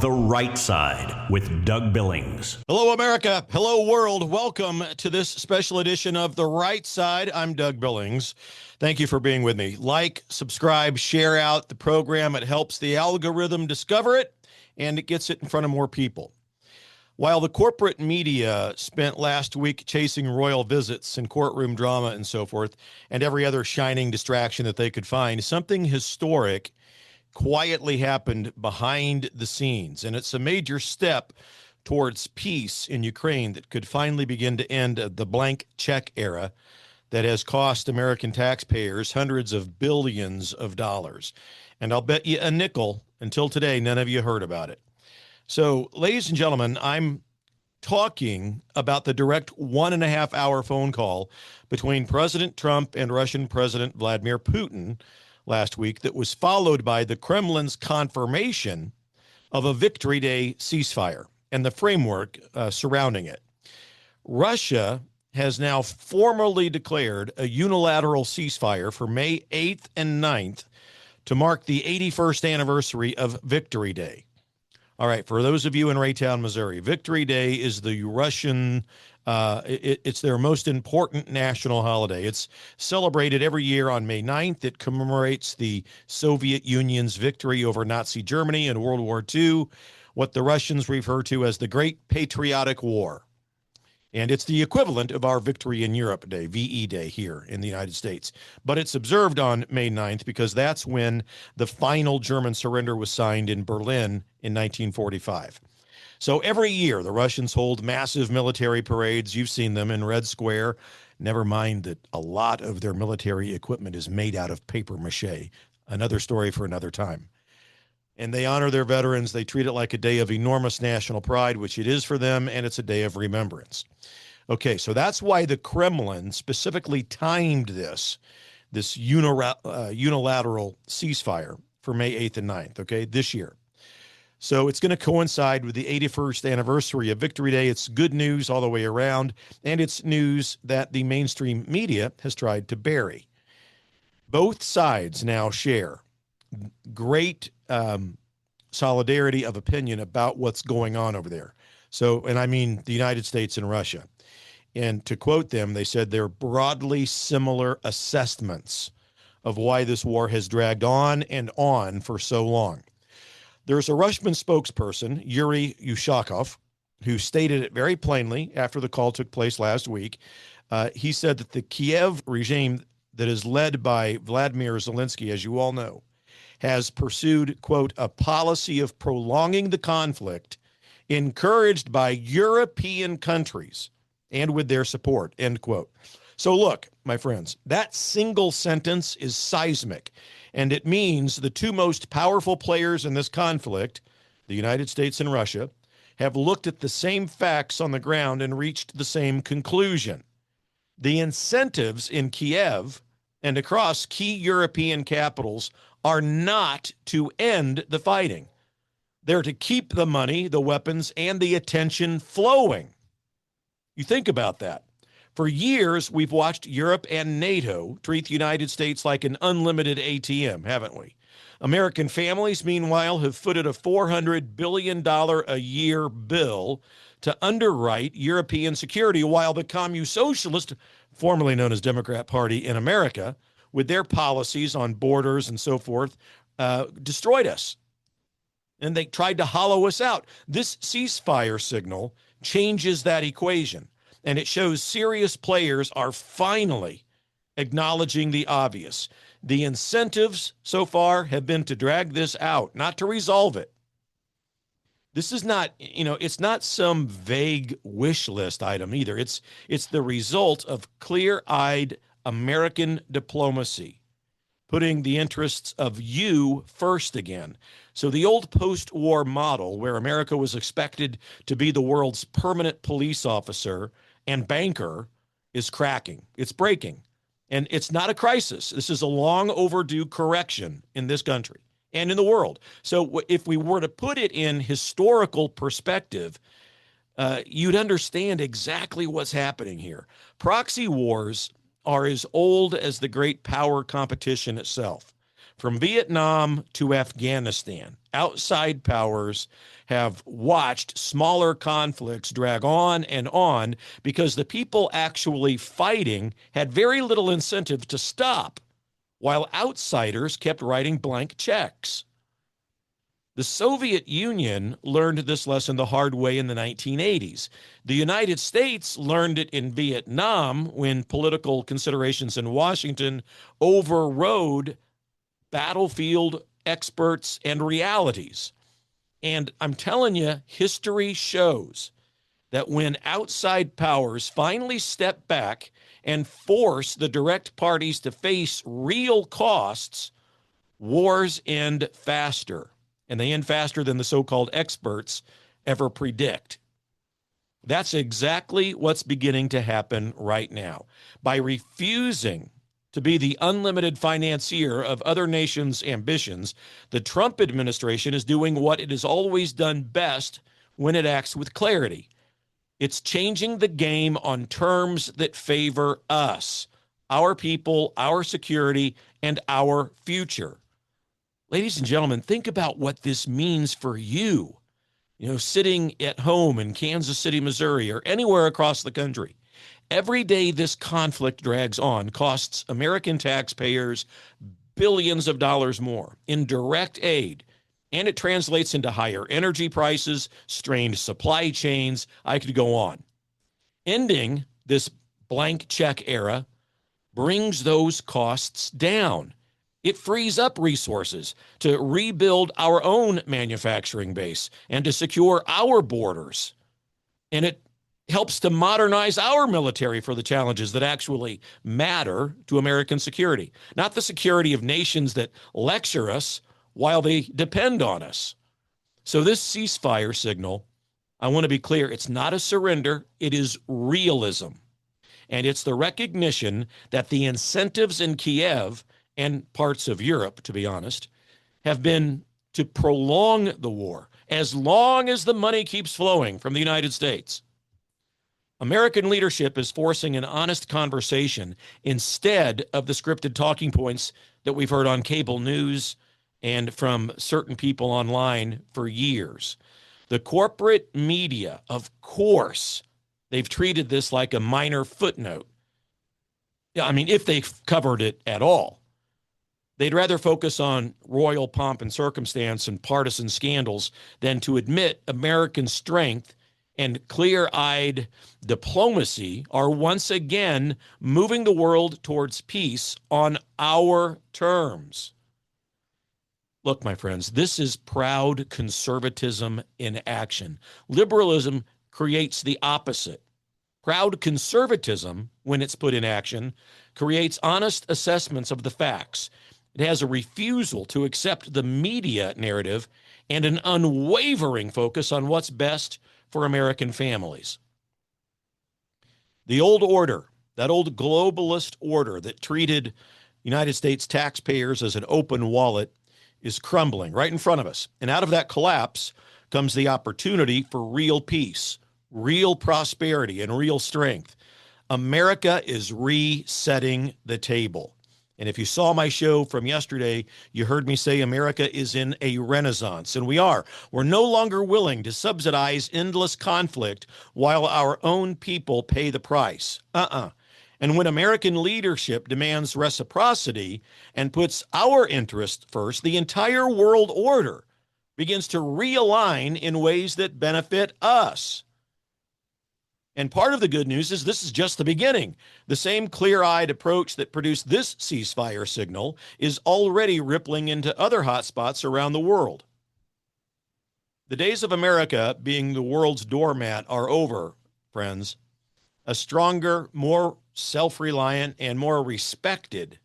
The Right Side with Doug Billings. Hello, America. Hello, world. Welcome to this special edition of The Right Side. I'm Doug Billings. Thank you for being with me. Like, subscribe, share out the program. It helps the algorithm discover it, and it gets it in front of more people. While the corporate media spent last week chasing royal visits and courtroom drama and so forth, and every other shining distraction that they could find, something historic quietly happened behind the scenes, and it's a major step towards peace in Ukraine that could finally begin to end the blank check era that has cost American taxpayers hundreds of billions of dollars. And I'll bet you a nickel, until today, none of you heard about it. So, ladies and gentlemen, I'm talking about the direct 1.5 hour phone call between President Trump and Russian President Vladimir Putin last week that was followed by the Kremlin's confirmation of a Victory Day ceasefire and the framework surrounding it. Russia has now formally declared a unilateral ceasefire for May 8th and 9th to mark the 81st anniversary of Victory Day. All right, for those of you in Raytown, Missouri, Victory Day is the Russian, it's their most important national holiday. It's celebrated every year on May 9th. It commemorates the Soviet Union's victory over Nazi Germany in World War II, what the Russians refer to as the Great Patriotic War. And it's the equivalent of our Victory in Europe Day, VE Day, here in the United States. But it's observed on May 9th because that's when the final German surrender was signed in Berlin in 1945. So every year, the Russians hold massive military parades. You've seen them in Red Square. Never mind that a lot of their military equipment is made out of paper mache. Another story for another time. And they honor their veterans. They treat it like a day of enormous national pride, which it is for them, and it's a day of remembrance. Okay, so that's why the Kremlin specifically timed this unilateral ceasefire for May 8th and 9th, okay, this year. So it's going to coincide with the 81st anniversary of Victory Day. It's good news all the way around, and it's news that the mainstream media has tried to bury. Both sides now share great solidarity of opinion about what's going on over there. So, and I mean the United States and Russia. And to quote them, they said they're broadly similar assessments of why this war has dragged on and on for so long. There's a Russian spokesperson, Yuri Ushakov, who stated it very plainly after the call took place last week. He said that the Kiev regime that is led by Vladimir Zelenskyy, as you all know, has pursued, quote, a policy of prolonging the conflict encouraged by European countries and with their support, end quote. So look, my friends, that single sentence is seismic, and it means the two most powerful players in this conflict, the United States and Russia, have looked at the same facts on the ground and reached the same conclusion. The incentives in Kiev and across key European capitals are not to end the fighting. They're to keep the money, the weapons, and the attention flowing. You think about that. For years, we've watched Europe and NATO treat the United States like an unlimited ATM, haven't we? American families, meanwhile, have footed a $400 billion a year bill to underwrite European security, while the Communist-Socialist, formerly known as Democrat Party in America, with their policies on borders and so forth, destroyed us. And they tried to hollow us out. This ceasefire signal changes that equation, and it shows serious players are finally acknowledging the obvious. The incentives so far have been to drag this out, not to resolve it. This is not, it's not some vague wish list item either. It's the result of clear-eyed American diplomacy, putting the interests of you first again. So the old post-war model where America was expected to be the world's permanent police officer and banker is cracking. It's breaking. And it's not a crisis. This is a long overdue correction in this country and in the world. So if we were to put it in historical perspective, you'd understand exactly what's happening here. Proxy wars are as old as the great power competition itself. From Vietnam to Afghanistan, outside powers have watched smaller conflicts drag on because the people actually fighting had very little incentive to stop, while outsiders kept writing blank checks. The Soviet Union learned this lesson the hard way in the 1980s. The United States learned it in Vietnam when political considerations in Washington overrode battlefield experts and realities. And I'm telling you, history shows that when outside powers finally step back and force the direct parties to face real costs, wars end faster. And they end faster than the so-called experts ever predict. That's exactly what's beginning to happen right now. By refusing to be the unlimited financier of other nations' ambitions, the Trump administration is doing what it has always done best when it acts with clarity. It's changing the game on terms that favor us, our people, our security, and our future. Ladies and gentlemen, think about what this means for you, sitting at home in Kansas City, Missouri, or anywhere across the country. Every day this conflict drags on costs American taxpayers billions of dollars more in direct aid, and it translates into higher energy prices, strained supply chains. I could go on. Ending this blank check era brings those costs down. It frees up resources to rebuild our own manufacturing base and to secure our borders. And it helps to modernize our military for the challenges that actually matter to American security, not the security of nations that lecture us while they depend on us. So this ceasefire signal, I want to be clear, it's not a surrender, it is realism. And it's the recognition that the incentives in Kiev and parts of Europe, to be honest, have been to prolong the war as long as the money keeps flowing from the United States. American leadership is forcing an honest conversation instead of the scripted talking points that we've heard on cable news and from certain people online for years. The corporate media, of course, they've treated this like a minor footnote. I mean, if they've covered it at all. They'd rather focus on royal pomp and circumstance and partisan scandals than to admit American strength and clear-eyed diplomacy are once again moving the world towards peace on our terms. Look, my friends, this is proud conservatism in action. Liberalism creates the opposite. Proud conservatism, when it's put in action, creates honest assessments of the facts. It has a refusal to accept the media narrative and an unwavering focus on what's best for American families. The old order, that old globalist order that treated United States taxpayers as an open wallet, is crumbling right in front of us. And out of that collapse comes the opportunity for real peace, real prosperity, and real strength. America is resetting the table. And if you saw my show from yesterday, you heard me say America is in a renaissance, and we are. We're no longer willing to subsidize endless conflict while our own people pay the price. And when American leadership demands reciprocity and puts our interest first, the entire world order begins to realign in ways that benefit us. And part of the good news is this is just the beginning. The same clear-eyed approach that produced this ceasefire signal is already rippling into other hotspots around the world. The days of America being the world's doormat are over, friends. A stronger, more self-reliant, and more respected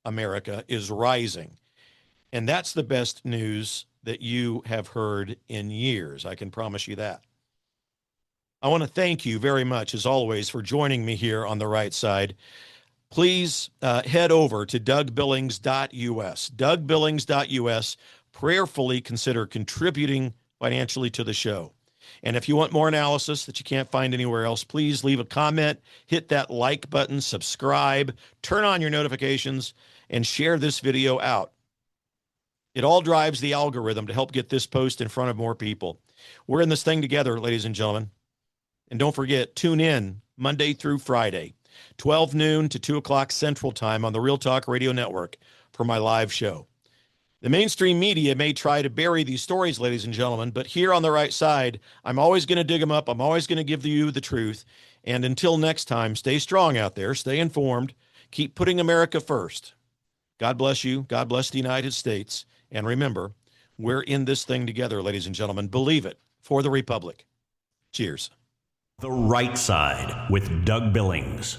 America is rising. And that's the best news that you have heard in years. I can promise you that. I want to thank you very much, as always, for joining me here on the right side. Please head over to DougBillings.us. DougBillings.us. Prayerfully consider contributing financially to the show. And if you want more analysis that you can't find anywhere else, please leave a comment, hit that like button, subscribe, turn on your notifications, and share this video out. It all drives the algorithm to help get this post in front of more people. We're in this thing together, ladies and gentlemen. And don't forget, tune in Monday through Friday, 12 noon to 2 o'clock Central Time on the Real Talk Radio Network for my live show. The mainstream media may try to bury these stories, ladies and gentlemen, but here on the right side, I'm always going to dig them up. I'm always going to give you the truth. And until next time, stay strong out there. Stay informed. Keep putting America first. God bless you. God bless the United States. And remember, we're in this thing together, ladies and gentlemen. Believe it, for the Republic. Cheers. The Right Side with Doug Billings.